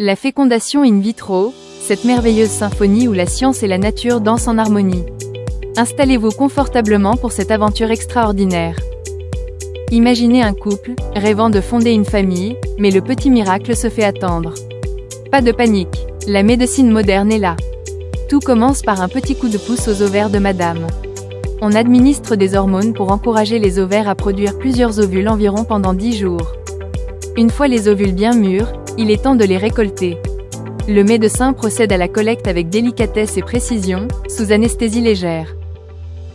La fécondation in vitro, cette merveilleuse symphonie où la science et la nature dansent en harmonie. Installez-vous confortablement pour cette aventure extraordinaire. Imaginez un couple, rêvant de fonder une famille, mais le petit miracle se fait attendre. Pas de panique, la médecine moderne est là. Tout commence par un petit coup de pouce aux ovaires de madame. On administre des hormones pour encourager les ovaires à produire plusieurs ovules environ pendant 10 jours. Une fois les ovules bien mûrs, il est temps de les récolter. Le médecin procède à la collecte avec délicatesse et précision, sous anesthésie légère.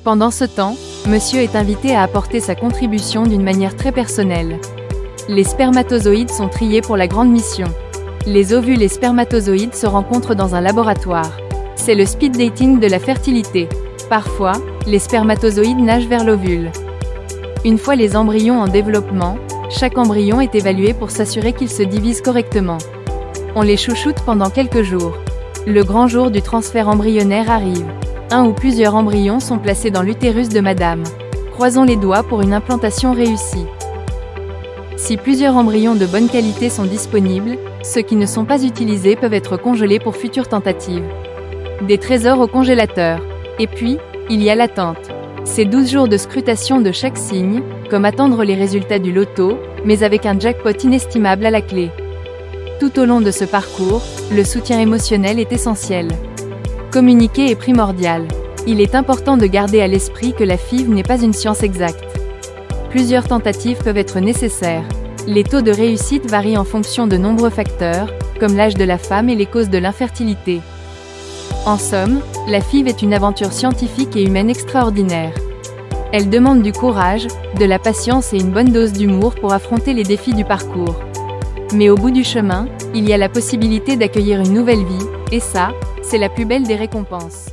Pendant ce temps, monsieur est invité à apporter sa contribution d'une manière très personnelle. Les spermatozoïdes sont triés pour la grande mission. Les ovules et spermatozoïdes se rencontrent dans un laboratoire. C'est le speed dating de la fertilité. Parfois, les spermatozoïdes nagent vers l'ovule. Une fois les embryons en développement, chaque embryon est évalué pour s'assurer qu'il se divise correctement. On les chouchoute pendant quelques jours. Le grand jour du transfert embryonnaire arrive. Un ou plusieurs embryons sont placés dans l'utérus de madame. Croisons les doigts pour une implantation réussie. Si plusieurs embryons de bonne qualité sont disponibles, ceux qui ne sont pas utilisés peuvent être congelés pour futures tentatives. Des trésors au congélateur. Et puis, il y a l'attente. C'est 12 jours de scrutation de chaque signe, comme attendre les résultats du loto, mais avec un jackpot inestimable à la clé. Tout au long de ce parcours, le soutien émotionnel est essentiel. Communiquer est primordial. Il est important de garder à l'esprit que la FIV n'est pas une science exacte. Plusieurs tentatives peuvent être nécessaires. Les taux de réussite varient en fonction de nombreux facteurs, comme l'âge de la femme et les causes de l'infertilité. En somme, la FIV est une aventure scientifique et humaine extraordinaire. Elle demande du courage, de la patience et une bonne dose d'humour pour affronter les défis du parcours. Mais au bout du chemin, il y a la possibilité d'accueillir une nouvelle vie, et ça, c'est la plus belle des récompenses.